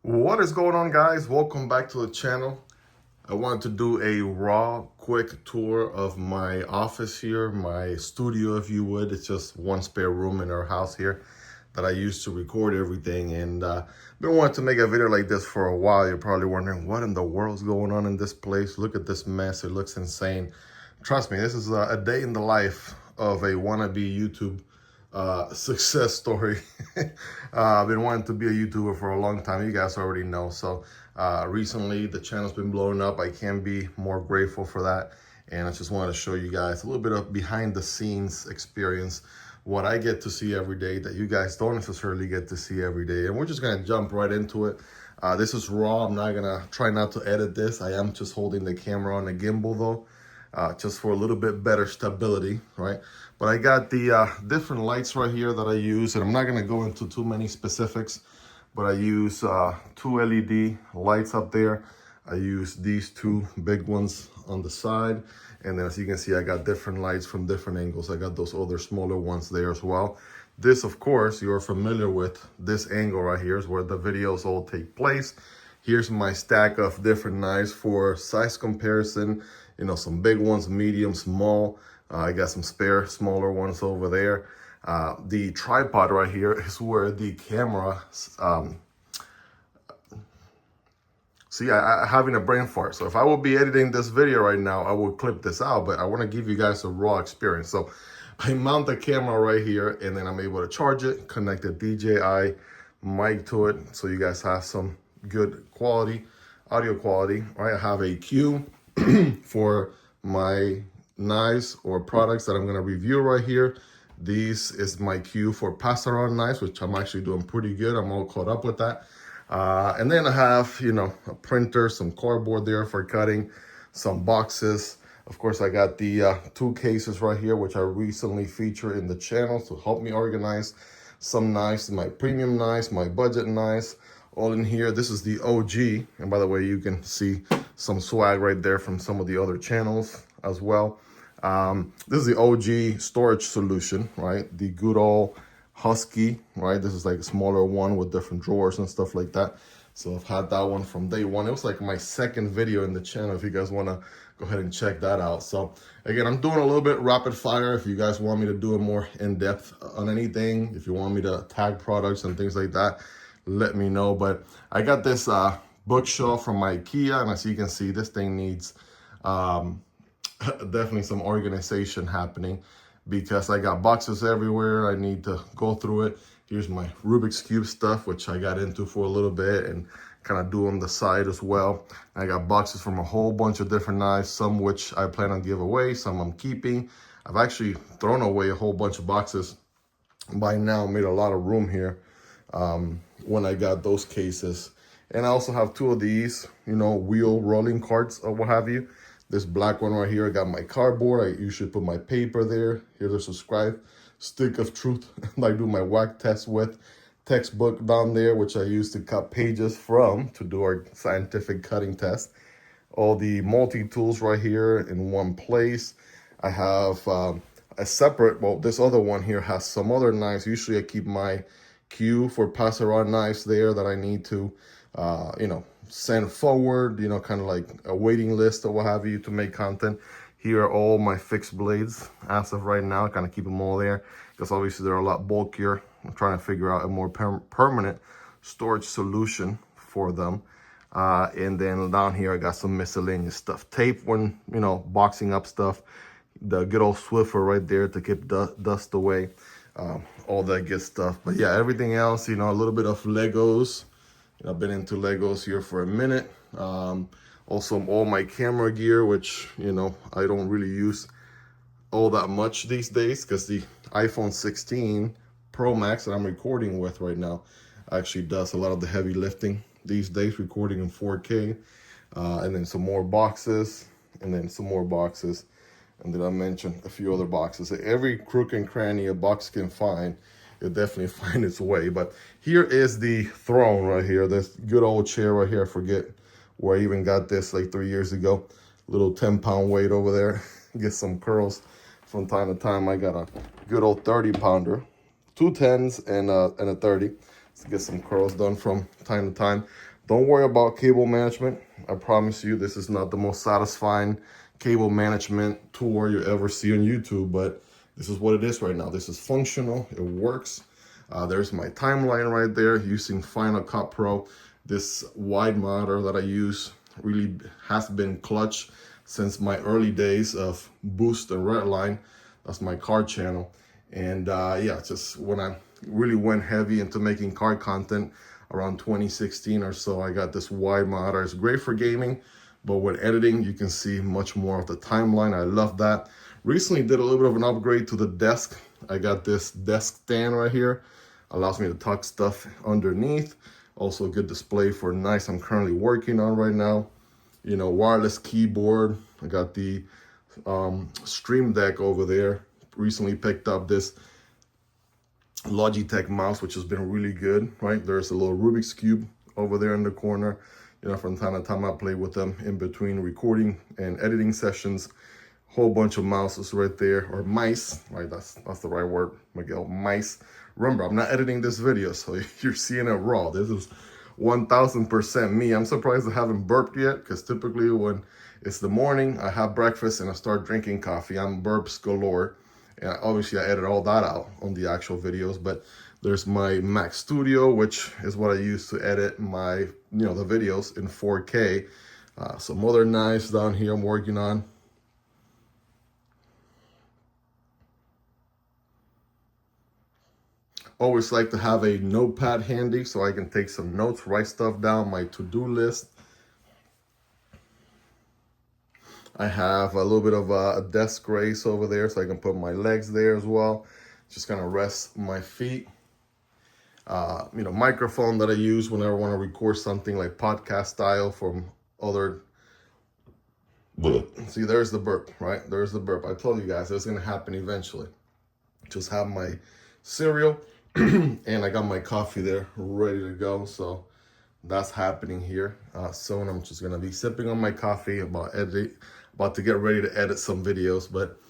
What is going on, guys? Welcome back to the channel. I wanted to do a raw quick tour of my office here, my studio if you would. It's just one spare room in our house here that I use to record everything, and been wanting to make a video like this for a while. You're probably wondering what in the world's going on in this place. Look at this mess. It looks insane. Trust me, this is a day in the life of a wannabe YouTube success story. I've been wanting to be a YouTuber for a long time. You guys already know. So recently the channel's been blowing up. I can't be more grateful for that. And I just wanted to show you guys a little bit of behind the scenes experience, what I get to see every day that you guys don't necessarily get to see every day. And we're just gonna jump right into it. This is raw. I'm not gonna try not to edit this. I am just holding the camera on a gimbal though. Just for a little bit better stability, right? But I got the different lights right here that I use, and I'm not gonna go into too many specifics, but I use two LED lights up there. I use these two big ones on the side, and then as you can see, I got different lights from different angles. I got those other smaller ones there as well. This, of course, you're familiar with. This angle right here is where the videos all take place. Here's my stack of different knives for size comparison. You know, some big ones, medium, small. I got some spare smaller ones over there. The tripod right here is where the camera, see, I having a brain fart. So if I would be editing this video right now, I would clip this out, but I want to give you guys a raw experience. So I mount the camera right here, and then I'm able to charge it, connect the DJI mic to it, so you guys have some good quality, audio quality, right? I have a cue for my knives or products that I'm gonna review right here. This is my cue for pass around knives, which I'm actually doing pretty good. I'm all caught up with that. And then I have, you know, a printer, some cardboard there for cutting, some boxes. Of course, I got the two cases right here, which I recently featured in the channel to help me organize some knives, my premium knives, my budget knives, all in here. This is the OG. And by the way, you can see some swag right there from some of the other channels as well. This is the OG storage solution, right? The good old Husky, right? This is like a smaller one with different drawers and stuff like that. So I've had that one from day one. It was like my second video in the channel, if you guys want to go ahead and check that out. So again, I'm doing a little bit rapid fire. If you guys want me to do it more in depth on anything, if you want me to tag products and things like that, let me know. But I got this bookshelf from IKEA, and as you can see, this thing needs definitely some organization happening because I got boxes everywhere. I need to go through it. Here's my Rubik's Cube stuff, which I got into for a little bit and kind of do on the side as well. I got boxes from a whole bunch of different knives, some which I plan on give away, some I'm keeping. I've actually thrown away a whole bunch of boxes by now, made a lot of room here when I got those cases. And I also have two of these, you know, wheel rolling carts or what have you. This black one right here, I got my cardboard. I usually put my paper there. Here's a subscribe stick of truth I do my whack test with. Textbook down there, which I use to cut pages from to do our scientific cutting test. All the multi-tools right here in one place. I have a separate, well, this other one here has some other knives. Usually I keep my cue for pass around knives there that I need to, you know, send forward, you know, kind of like a waiting list or what have you to make content. Here are all my fixed blades as of right now. I kind of keep them all there because obviously they're a lot bulkier. I'm trying to figure out a more permanent storage solution for them. And then down here, I got some miscellaneous stuff. Tape when, you know, boxing up stuff. The good old Swiffer right there to keep dust away. All that good stuff. But yeah, everything else, you know, a little bit of Legos. You know, I've been into Legos here for a minute. Also, all my camera gear, which, you know, I don't really use all that much these days because the iPhone 16 Pro Max that I'm recording with right now actually does a lot of the heavy lifting these days, recording in 4K. And then some more boxes, and then some more boxes. And then I mentioned a few other boxes. Every crook and cranny a box can find, it'll definitely find its way. But here is the throne right here. This good old chair right here. I forget where I even got this like 3 years ago. Little 10-pound weight over there. Get some curls from time to time. I got a good old 30-pounder, 2 10s and a 30. To get some curls done from time to time. Don't worry about cable management. I promise you, this is not the most satisfying cable management tool you ever see on YouTube, but this is what it is right now. This is functional, it works. There's my timeline right there using Final Cut Pro. This wide monitor that I use really has been clutch since my early days of Boost and Redline. That's my card channel. And yeah, just when I really went heavy into making card content around 2016 or so, I got this wide monitor. It's great for gaming, but with editing, you can see much more of the timeline. I love that. Recently did a little bit of an upgrade to the desk. I got this desk stand right here. Allows me to tuck stuff underneath. Also a good display for nice I'm currently working on right now. You know, wireless keyboard. I got the Stream Deck over there. Recently picked up this Logitech mouse, which has been really good, right? There's a little Rubik's Cube over there in the corner. You know, from time to time I play with them in between recording and editing sessions. Whole bunch of mouses right there, or mice, right? That's the right word, Miguel, mice. Remember, I'm not editing this video, so you're seeing it raw. This is 1000% me. I'm surprised I haven't burped yet, because typically when it's the morning, I have breakfast and I start drinking coffee. I'm burps galore. And obviously I edit all that out on the actual videos, but there's my Mac Studio, which is what I use to edit my, you know, the videos in 4K. Some other knives down here I'm working on. Always like to have a notepad handy so I can take some notes, write stuff down, my to-do list. I have a little bit of a desk race over there so I can put my legs there as well. Just kind of rest my feet. You know, microphone that I use whenever I want to record something like podcast style from other. See, there's the burp, right? There's the burp. I told you guys it's going to happen eventually. Just have my cereal and I got my coffee there ready to go. So that's happening here. Soon I'm just going to be sipping on my coffee, about to get ready to edit some videos. But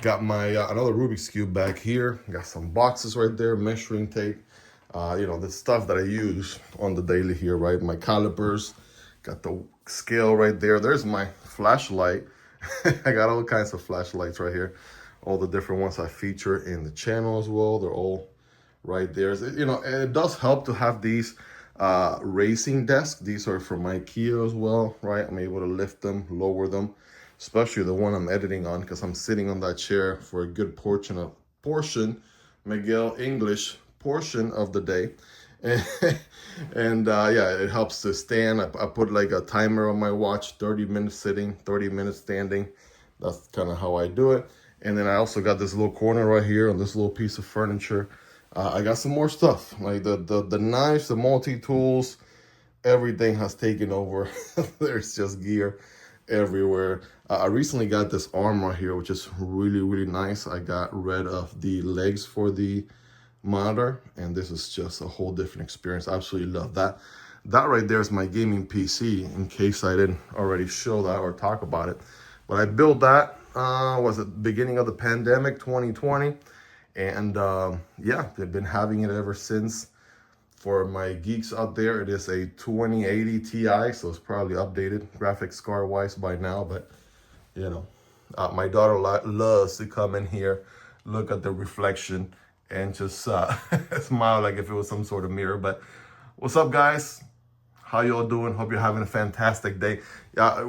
got my another Rubik's Cube back here. Got some boxes right there, measuring tape. You know, the stuff that I use on the daily here, right? My calipers. Got the scale right there. There's my flashlight. I got all kinds of flashlights right here. All the different ones I feature in the channel as well. They're all right there. You know, and it does help to have these racing desks. These are from IKEA as well, right? I'm able to lift them, lower them, especially the one I'm editing on, because I'm sitting on that chair for a good portion, Miguel English portion of the day. And yeah, it helps to stand. I put like a timer on my watch, 30 minutes sitting, 30 minutes standing. That's kind of how I do it. And then I also got this little corner right here on this little piece of furniture. I got some more stuff, like the knives, the multi-tools, everything has taken over. There's just gear everywhere. I recently got this arm right here, which is really, really nice. I got rid of the legs for the monitor, and this is just a whole different experience. I absolutely love that. That right there is my gaming PC, in case I didn't already show that or talk about it. But I built that, was at the beginning of the pandemic, 2020. And yeah, they've been having it ever since. For my geeks out there, it is a 2080 Ti, so it's probably updated graphics card wise by now. But you know, my daughter loves to come in here, look at the reflection, and just smile like if it was some sort of mirror. But what's up, guys? How y'all doing? Hope you're having a fantastic day.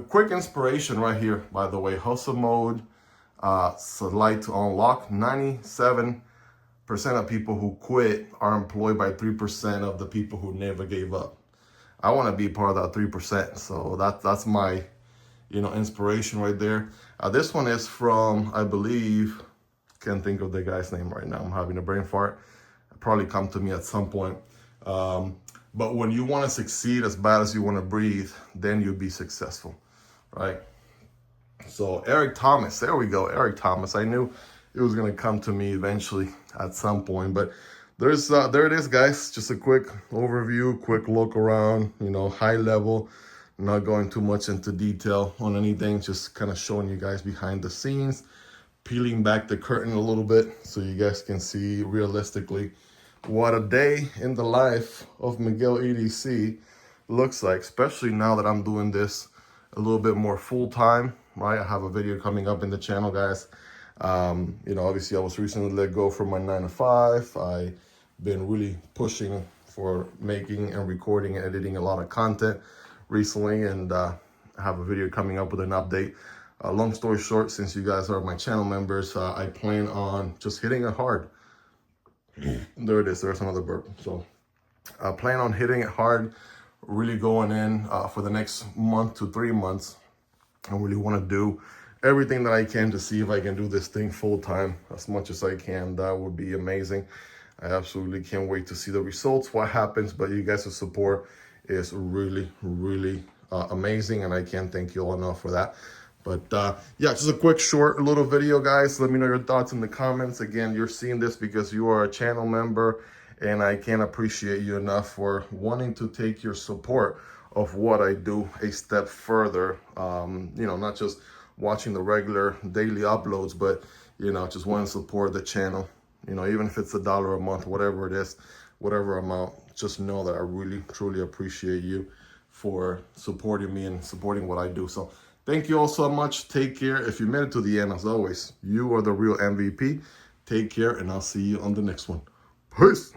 Quick inspiration right here, by the way. Hustle mode, select to unlock. 97% of people who quit are employed by 3% of the people who never gave up. I want to be part of that 3%. So that's my, you know, inspiration right there. This one is from, I believe, can't think of the guy's name right now. I'm having a brain fart. It'll probably come to me at some point. But when you want to succeed as bad as you want to breathe, then you'll be successful, right? So Eric Thomas, there we go, Eric Thomas. I knew it was going to come to me eventually at some point, but there it is, guys. Just a quick overview, quick look around, you know, high level, not going too much into detail on anything, just kind of showing you guys behind the scenes, peeling back the curtain a little bit so you guys can see realistically what a day in the life of Miguel EDC looks like, especially now that I'm doing this a little bit more full-time, right? I have a video coming up in the channel, guys. You know, obviously I was recently let go from my 9 to 5. I've been really pushing for making and recording and editing a lot of content recently, and I have a video coming up with an update. Long story short, since you guys are my channel members, I plan on just hitting it hard. There it is, there's another burp. So I plan on hitting it hard, really going in for the next month to 3 months. I really want to do everything that I can to see if I can do this thing full time as much as I can. That would be amazing. I absolutely can't wait to see the results, what happens, but you guys' support is really, really amazing, and I can't thank you all enough for that. But yeah, just a quick short little video, guys. Let me know your thoughts in the comments. Again, you're seeing this because you are a channel member, and I can't appreciate you enough for wanting to take your support of what I do a step further. You know, not just watching the regular daily uploads, but, you know, just want to support the channel. You know, even if it's $1 a month, whatever it is, whatever amount, just know that I really, truly appreciate you for supporting me and supporting what I do. So thank you all so much. Take care. If you made it to the end, as always, you are the real MVP. Take care, and I'll see you on the next one. Peace.